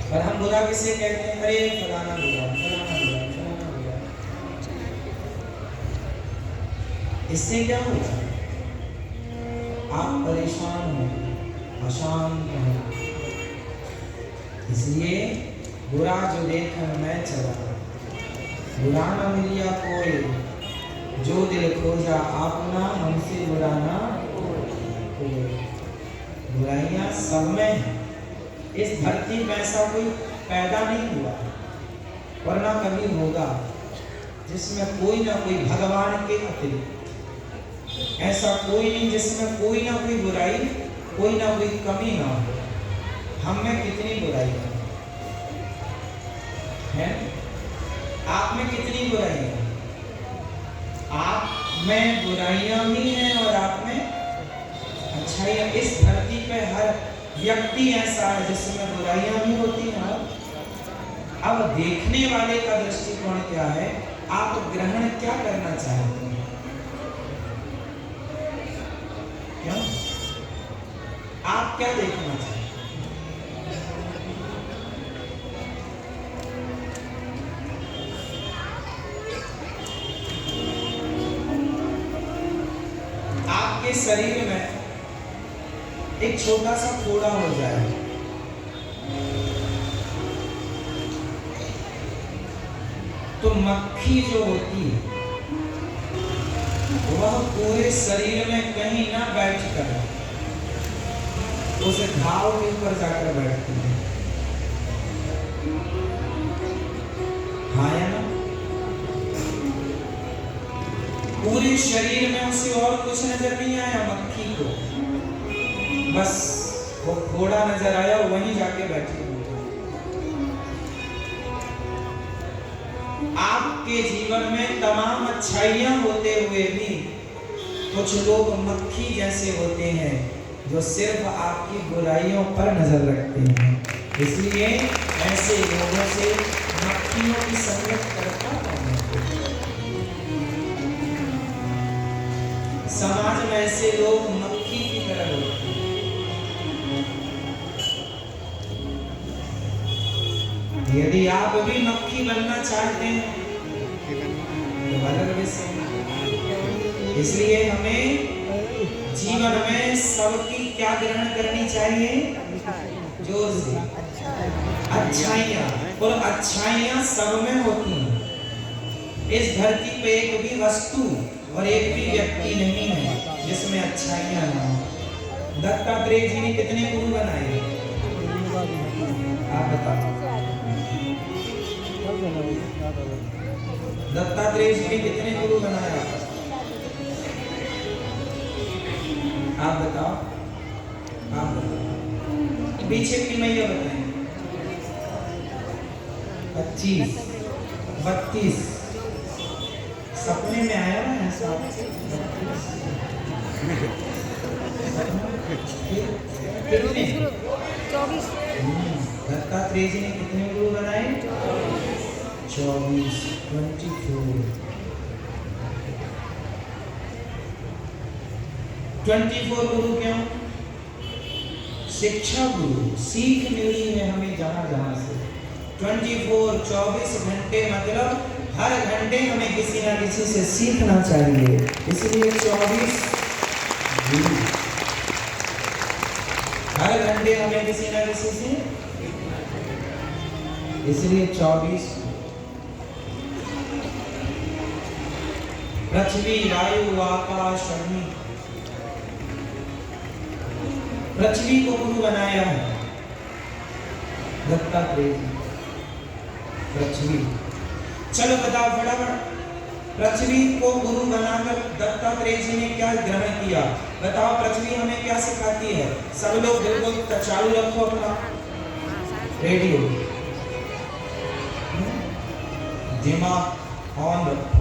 और हम बुरा किसे कहते हैं? अरे फलाना बुरा, फलाना बुरा, फलाना बुरा। इससे क्या होगा? आप परेशान हो, अशांत हो। इसलिए बुरा जो देखकर मैं चला, बुरा न मिलिया कोई, जो दिल खोजा आपना, हमसे बुरा ना कोई। बुराइयां सब में है। इस धरती में ऐसा कोई पैदा नहीं हुआ वरना कभी होगा जिसमें कोई ना कोई भगवान के अतिरिक्त, ऐसा कोई नहीं जिसमें कोई ना कोई बुराई, कोई ना कोई कमी ना हो। हम में कितनी बुराई है? आप में कितनी बुराई है? आप में बुराइयां भी हैं और आप में अच्छाइयां। इस धरती पे हर व्यक्ति ऐसा है जिसमें बुराइयां भी होती हैं। अब देखने वाले का दृष्टिकोण क्या है? आप ग्रहण क्या करना चाहते हैं? क्यों? आप क्या देखना चाहते हैं? आपके शरीर में एक छोटा सा फोड़ा हो जाए तो मक्खी जो होती है वह पूरे शरीर में कहीं ना बैठकर उस घाव के ऊपर जाकर बैठती है। हाँ या ना? पूरे शरीर में उसे और कुछ नजर नहीं आया मक्खी को, बस वो फोड़ा नजर आया, वहीं जाके बैठी। आपके जीवन में तमाम अच्छाइयां होते हुए भी कुछ लोग मक्खी जैसे होते हैं जो सिर्फ आपकी बुराइयों पर नजर रखते हैं। इसलिए ऐसे लोगों से मक्खियों की संगत करता है। समाज में ऐसे लोग मक्खी की तरह होते हैं। यदि आप भी मक्खी बनना चाहते हैं तो अलग विषय। इसलिए हमें जीवन में सबकी क्या ग्रहण करनी चाहिए? जोर से अच्छाइयां। और अच्छाइयां सब में होती हैं। इस धरती पे एक भी वस्तु और एक भी व्यक्ति नहीं है जिसमें अच्छाइयां ना हो। दत्तात्रेय जी ने कितने गुरु बनाए? आप बताओ। दत्तात्रेय जी ने कितने गुरु बनाया? आप बताओ। आप बताओ। पीछे की मैया बताएं। 25, 32 सपने में आया ना ऐसा? कितने? 24। दत्तात्रेय जी ने कितने गुरु बनाए? 24, 24 गुरु। क्यों? शिक्षा गुरु, सीख मिली है हमें जहां जहां से। 24 घंटे मतलब हर घंटे हमें किसी ना किसी से सीखना चाहिए। इसलिए 24 गुरु, हर घंटे हमें किसी ना किसी से, इसलिए 24। पृथ्वी, वायु, आकाश, अग्नि, पृथ्वी को गुरु बनाया है दत्तात्रेय जी। पृथ्वी, चलो बताओ फटाफट, पृथ्वी को गुरु बनाकर दत्तात्रेय जी ने क्या ग्रहण किया? बताओ पृथ्वी हमें क्या सिखाती है? सब लोग बिल्कुल चालू रखो अपना रेडियो, दिमाग ऑन रखो,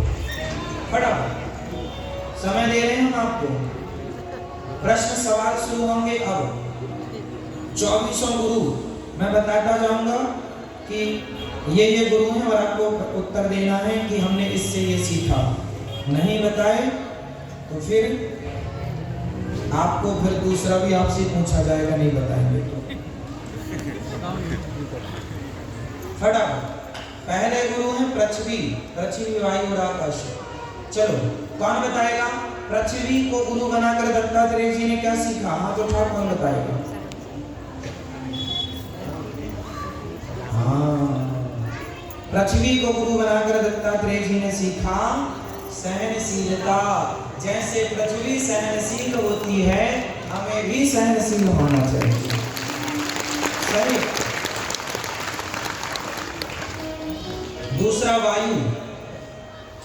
फटाफट समय दे रहे हैं हम आपको। प्रश्न सवाल शुरू होंगे अब। 24 गुरु मैं बताता जाऊंगा कि ये गुरु हैं और आपको उत्तर देना है कि हमने इससे ये सीखा। नहीं बताए तो फिर आपको फिर दूसरा भी आपसे पूछा जाएगा, नहीं बताएंगे तो। फटाफट। पहले गुरु हैं पृथ्वी, पृथ्वी वायु और आकाश। चलो कौन बताएगा पृथ्वी को गुरु बनाकर दत्तात्रेय जी ने क्या सीखा? हाथ उठा कौन बताएगा? हाँ, पृथ्वी को गुरु बनाकर दत्तात्रेय जी ने सीखा सहनशीलता। जैसे पृथ्वी सहनशील होती है, हमें भी सहनशील होना चाहिए। सही। दूसरा वायु,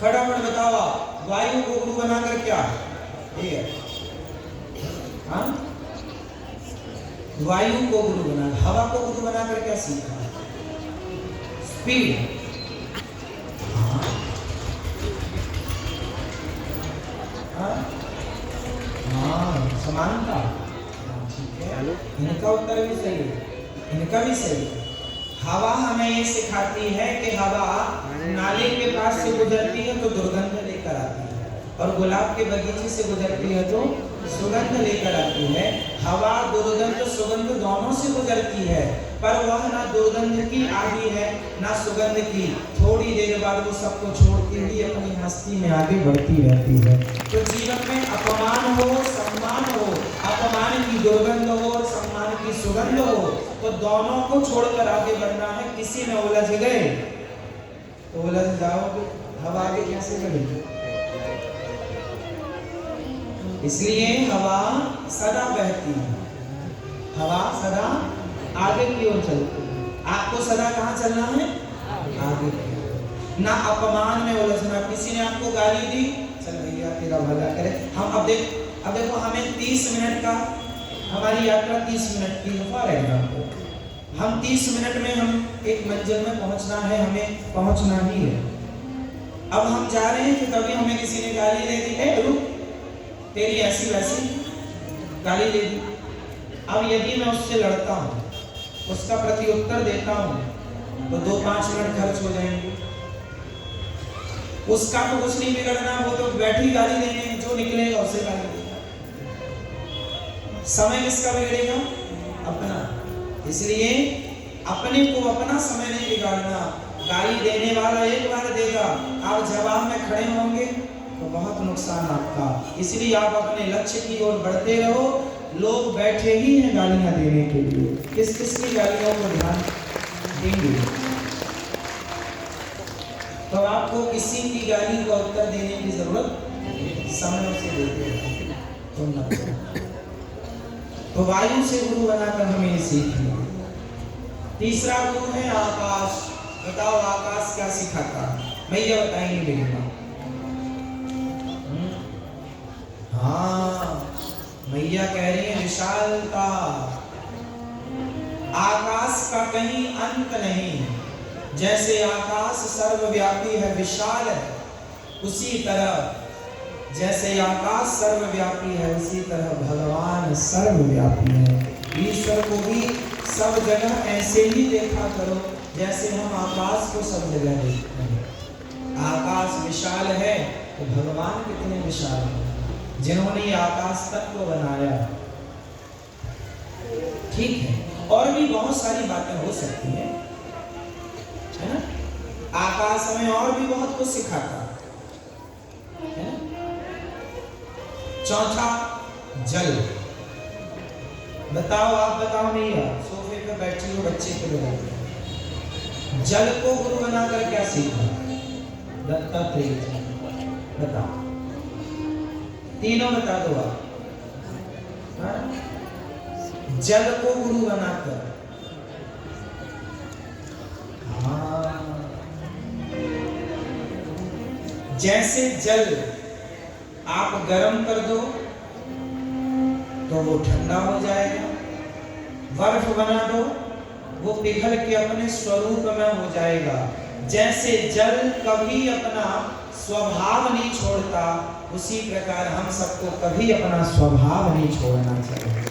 फटाफट बताओ वायु को गुरु बनाकर क्या? हाँ, वायु को गुरु बना, हवा को गुरु बनाकर क्या सीखा? स्पीड। समानता। ठीक है, इनका उत्तर भी सही है, इनका भी सही है। हवा हमें ये सिखाती है कि हवा नाले के पास से गुजरती है तो दुर्गंध लेकर आती है, और गुलाब के बगीचे से गुजरती है तो सुगंध लेकर आती है। हवा दुर्गंध सुगंध दोनों से गुजरती है, पर वह ना दुर्गंध की आदि है ना सुगंध की। थोड़ी देर बाद वो सबको छोड़ती हुई अपनी मस्ती में आगे बढ़ती रहती है। तो जीवन में अपमान हो सम्मान हो, अपमान की दुर्गंध हो और सम्मान की सुगंध हो, तो दोनों को छोड़कर आगे बढ़ना है। किसी में उलझ गए तो उलझ जाओगे, हवा आगे कैसे बढ़ेगी? इसलिए हवा सदा बहती है, हवा सदा आगे की ओर चलती है। आपको सदा कहाँ चलना है? आगे की ओर। ना अपमान में उलझना। किसी ने आपको गाली दी, चल भैया तेरा भला करे। हम अब देखो हमें 30 मिनट का, हमारी यात्रा 30 मिनट की है फॉर एग्जाम्पल। हम 30 मिनट में हम एक मंजिल में पहुंचना है, हमें पहुंचना ही है। अब हम जा रहे हैं कि कभी हमें किसी ने गाली दे दी, ए रुक तेरी ऐसी वैसी गाली दे दी। अब यदि मैं उससे लड़ता हूँ, उसका प्रत्युत्तर देता हूँ, तो 2-5 मिनट खर्च हो जाएंगे। उसका तो कुछ नहीं बिगड़ना, वो तो बैठी गाली देने, जो निकलेगा उसे गाली देगा। समय किसका बिगड़ेगा? अपना। इसलिए अपने को अपना समय नहीं बिगाड़ना। गाली देने वाला एक बार देगा, आप जवाब में खड़े होंगे तो बहुत नुकसान आपका। इसलिए आप अपने लक्ष्य की ओर बढ़ते रहो। लोग बैठे ही हैं गालियां देने के लिए, किस किस की गालियों को ध्यान देंगे? तो आपको किसी की गाली का उत्तर देने की जरूरत समय से देते हैं। तो वायु से गुरु बनाकर हमें सीखना। तीसरा गुरु है आकाश। बताओ आकाश क्या सिखाता? मैं ये बताएंगे बेटा। हाँ, मैया कह रही है विशालता। आकाश का कहीं अंत नहीं। जैसे आकाश सर्वव्यापी है, विशाल है, उसी तरह जैसे आकाश सर्वव्यापी है, उसी तरह भगवान सर्वव्यापी है। ईश्वर को भी सब जगह ऐसे ही देखा करो जैसे हम आकाश को सब जगह देखते हैं। आकाश विशाल है तो भगवान कितने विशाल हैं, जिन्होंने ये आकाश तत्व को बनाया। ठीक है, और भी बहुत सारी बातें हो सकती हैं, है ना? आकाश हमें और भी बहुत कुछ सिखाता है ना? चौथा जल। बताओ, आप बताओ नहीं यार, सोफे पे बैठी हो बच्चे के लोग। जल को गुरु बनाकर क्या सीखा? दत्तात्रेय जी। बताओ, तीनों बता दो आप। जल को गुरु बनाकर, जैसे जल आप गर्म कर दो तो वो ठंडा हो जाएगा, बर्फ बना दो वो पिघल के अपने स्वरूप में हो जाएगा। जैसे जल कभी अपना स्वभाव नहीं छोड़ता, उसी प्रकार हम सबको कभी अपना स्वभाव नहीं छोड़ना चाहिए।